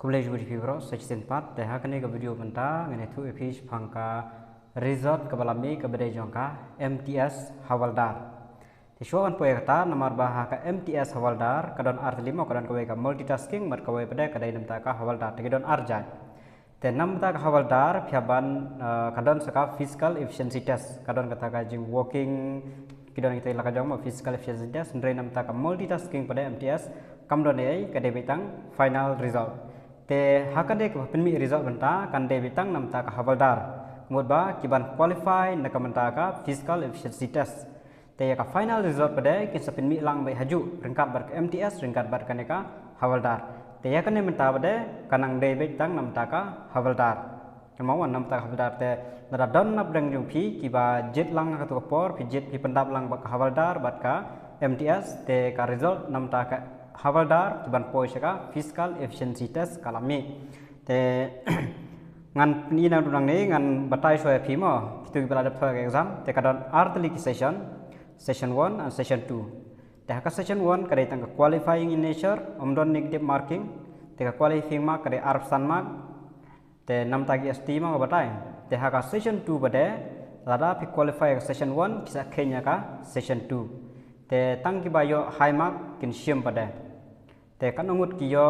Kumulai juga di fibro section 4 teh hakane ke video benta ngene tu epish phangka result ke balami ke bedai jongka MTS Hawaldar. Ti showan poe kata nomor bah ka MTS Hawaldar kadon art 5 kadon kowe ka multitasking mat kowe bedai kadai namta ka Hawaldar te kadon arjai. Te namta ka Hawaldar phaban kadon saka physical efficiency test kadon kata ka jing working kidon kita ilaka jong physical efficiency test ndre namta ka multitasking pada MTS kamdon ai kadai bitang final result. Te hakade ke penmi result benta kan de bitang namta ka Hawaldar mudba kiban qualify nak menta ka physical efficiency test te ka final result pada kin penmi lang bai haju ringkat bar ka MTS ringkat bar ka neka Hawaldar te ya kan menta pada kanang de bitang namta ka Hawaldar kemawan namta ka Hawaldar te nada don nap dang jung phi kiba jet lang ka to por phi jet phi pendap lang ba ka Hawaldar bat ka MTS te ka result namta ka Hawaldar kiban poise ka physical efficiency test kalami te ngan ni na dunang ni ngan batai soe phimo kitu bala dap ka exam te kadon artli ki session 1 and session 2 te ka session 1 kadai tang qualifying in nature omdon negative marking te ka qualifying mark kadai arpsan mark te nam tagi st ma batai te ka session 2 bade lada pi qualify session 1 kisa khenya ka session 2 te tang ki bayo high mark kin siam pada te kan ungut kiyo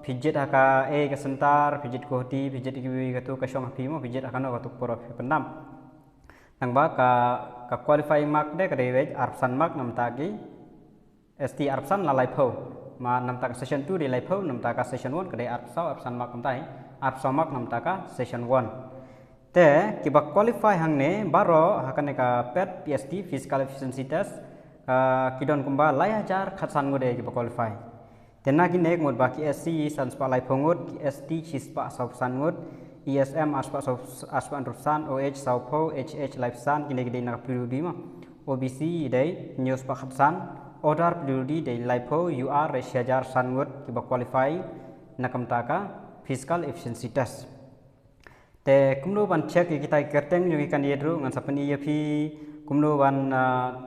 pijet haka ke sentar pijet kohti pijet ki gatu ka shong phimo pijet akano gatu poro pendam nang ba ka qualifying mark de ka dewej arpsan mark nam tagi st arpsan la laipo ma nam ta session 2 de laipo nam ta ka session 1 ka de arpsan mark nam tai arpsan mark nam ta ka session 1 te ki ba qualify hang ne baro hakane ka pet pst physical efficiency test kidon kumba lai hajar khatsan ngode ki ba qualify tena ki nek mod baki SC san spa lai phongut ki ST chispa sau san ngut ESM aspa andrusan OH sau pho HH life san ki nek de na priority ma OBC dei news pa khatsan order priority dei lai pho UR reshajar san ngut ki ba qualify nakam ta ka physical efficiency test te kumno ban check ki kita kerteng yogi kan yedru ngan sapani yapi kumno ban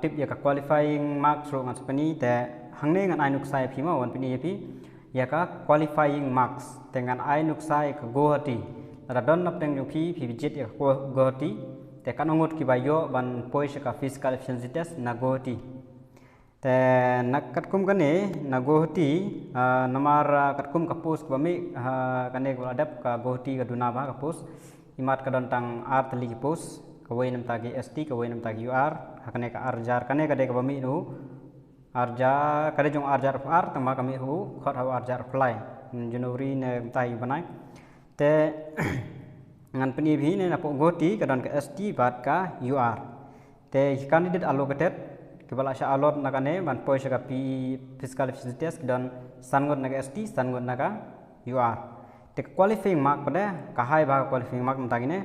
tip ya ka qualifying mark ro ngan sapani te hangne ngan ainuk sai phima wan pini yapi ya ka qualifying marks dengan ainuk sai ka gohati ada don nap teng phi jet ya gohati te kan ngot ki bayo ban poise ka physical efficiency test na gohati te nak katkum kane na gohati namar katkum ka post ka mi kane ko adap ka gohati ka dunaba ka post imat ka don tang art li post ka way nam tagi st ka way nam tagi ur hakane ka arjar kane ka de ka bami nu arja kade jong arjar ar tama kami hu khot ha arjar fly Januari ne tai banai te ngan peni bhi ne na po goti kadon ke st bat ka ur te candidate allocated ke bala sha allot na kane ban poise ka pi physical efficiency test dan sangot na ka st sangot na ka ur te qualifying mark pada ka hai ba qualifying mark mtagine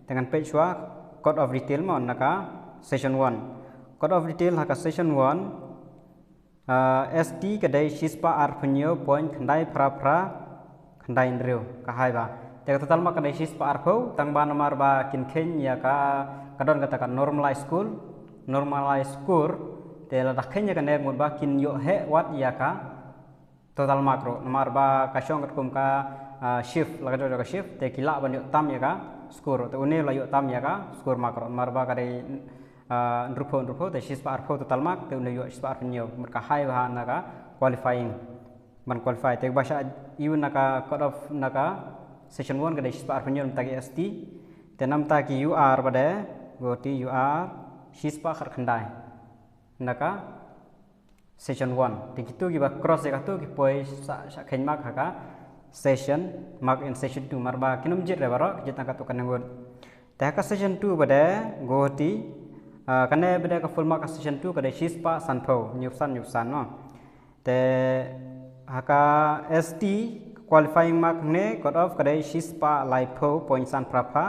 dengan page wa code of detail ma na ka session 1 code of detail ha ka session 1 ST kadai shispa arpunyo point khandai pra khandai ndreu ka hai ba te total ma kadai shispa arpho tang ba nomor ba kin khen ya ka kadon kata ka normalized score te la dakhen ya ka nek mud ba kin yo he wat ya ka total makro nomor ba ka shong kum ka shift la ka ka shift te kila ban yo tam ya ka score te une la yo tam ya ka score makro nomor ba kadai nrupo te shispa arpho total mark te unayo shispa arpho merka hai ba naga qualifying ban qualify te basha iu naga cut off naga session 1 kada shispa arpho tagi st te nam tagi ur bade goti ur shispa khar khandai naga session 1 te kitu gi ba cross ka tu ki poi sa khen mark ka session mark in session 2 marba kinum jit re baro jit ka tu kanangon te ka session 2 bade goti kane beda ka full mark session 2 kada shispa sanpho nyupsan no te haka st qualifying mark ne cut off kada shispa laipo point san prapha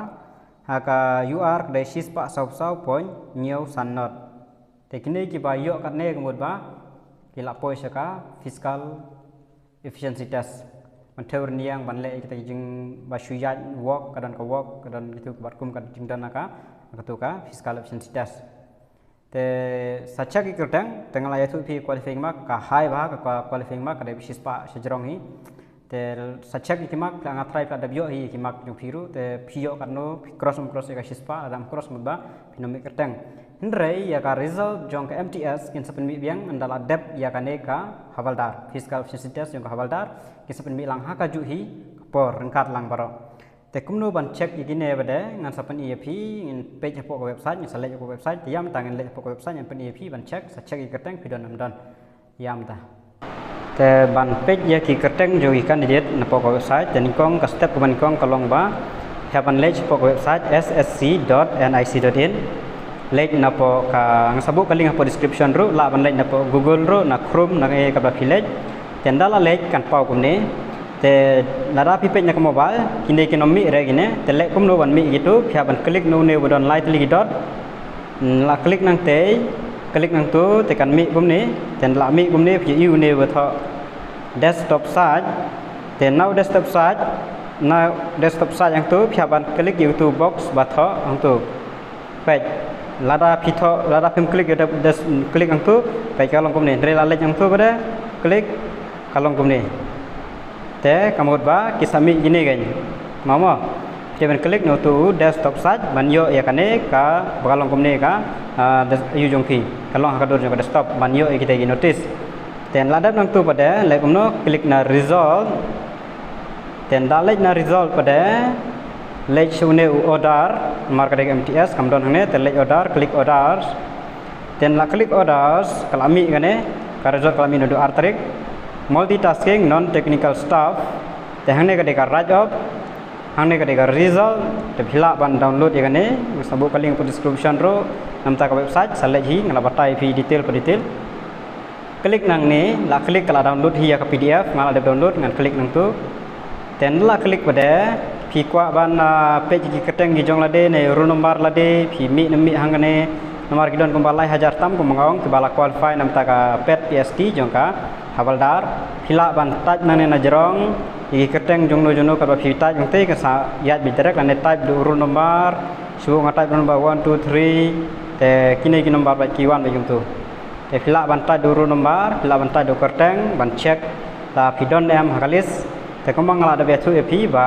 haka ur kada shispa sau point nyu san not te kine ki ba yo ka ne gmod ba kila poise ka physical efficiency test man theur niang ban le kita jing ba shuyat work kadon gitu barkum kad jing dan ka ka physical efficiency test te sacha ki kertang tengah layatu pi qualifying mark ka hai ba ka qualifying mark kada bishispa sejrong hi te sacek ikimak la ngatrai pla dabyo hi ikimak jong piru te pio karno cross ya ka shispa adam cross mba pinomik kerteng hindrai ya ka result jong ka MTS kin sapen mi biang andala dep ya ka neka Havaldar fiscal efficiency test jong ka Havaldar kin sapen mi lang haka ju hi por rengkat lang baro te kumno ban check igine bade ngan sapen EAP in page po ko website ni select ko website yam tangan le po ko website yang pen EAP ban check sacek i kerteng pidon namdan yam ta te ban page ya ki kerteng jo ikan diet na po ko website dan kong ka step ban kong kalong ba haban lech po ko website ssc.nic.in lech na po ka ngasabuk kaling po description ru la ban lech na po Google ru na Chrome na ka ba village tendala lech kan pau kumne te nara pi page na ka mobile kini ekonomi re gine te lech kumno ban mi gitu haban klik no ne bodon light li dot la klik nang te klik nang tu tekan mi kumni ten la mi kumni phi u ne wa tho desktop site ten now desktop site yang tu phi ban klik YouTube box ba tho ang tu page lada phi tho lada phim klik klik ang tu page kalong kumni re la lek ang tu bade klik kalong kumni te kamot ba kisami gini gan mama Jangan klik no tu desktop site banyo ya kane ka bakalong kumne ka ujung pi kalong hakadur jo desktop banyo kita gi notice ten ladap nang tu pada le kumno klik na result ten dalek na result pada le shune order mark dek MTS kamdon hane ten le order klik orders ten la klik orders kalami kane ka result kalami no do artrik multitasking non technical stuff te hane ka dek right up hangne ka result te phila ban download ya kane sabuk kaling po description ro namta ka website select hi ngala batai fi detail per detail klik nang ni la klik kala download hi ya ka PDF ngala ada download ngan klik nang tu ten la klik pada phi kwa ban page ki keteng gi jong lade ne ru nomor lade phi mi nami hangane nomor gidon kumbalai hajar tam kumangong ke bala qualify namta ka pet PST jong ka Havaldar phila ban taj nane na jerong i keteng jong no jono ka ba phi taj jong te ka sa yat bi direct lane type du ru nomor su nga type nomor 1 2 3 te kini ki nomor ba ki 1 ba jong tu te phila ban taj du ru nomor phila ban taj du keteng ban check ta pidon em hakalis te komang la da be thu ep ba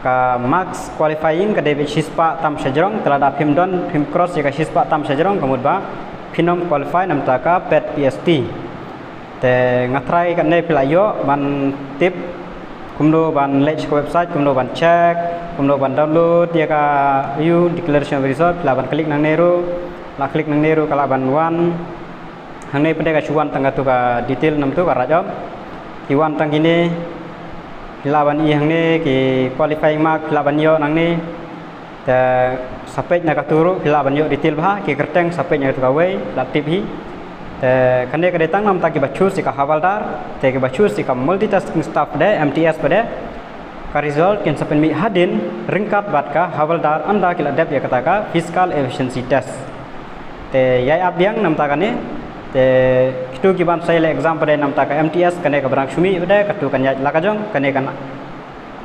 ka max qualifying ka debit shispa tam sajrong tela da phim cross ya ka shispa tam sajrong kamut ba phinom qualify nam ta ka pet PST te ngatrai kan ne pelayo ban tip kumdo ban lech ko website kumdo ban check kumdo ban download ya ka view declaration result la ban klik nang neru la klik nang neru kala ban wan hang ne pede ka chuan tanga tu ka detail nam tu ka rajam ki wan tang gini la ban i hang ne ki qualifying mark la ban yo nang ni te sapej na ka turu la ban yo detail ba ki kerteng sapej na tu ka wei la tip hi te kane ka detang nam ta ki bachur si ka Havaldar te ki bachur si ka multitasking staff de MTS pada ka result ken sapen mi hadin ringkat bat ka Havaldar anda kila dep ya kata ka fiscal efficiency test te yai abyang nam ta kane te kitu ki ban sai le exam pada nam ta ka MTS kane ka barang shumi pada katu kan ya lakajong kane kan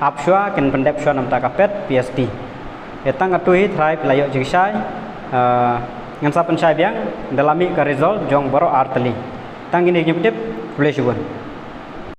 apshwa ken pendep shwa nam ta ka pet PST etang atu hi thrai pelayo jigsai ngan sapen sai biang dalami ka result jong baro artli tangini giptip boleh syukur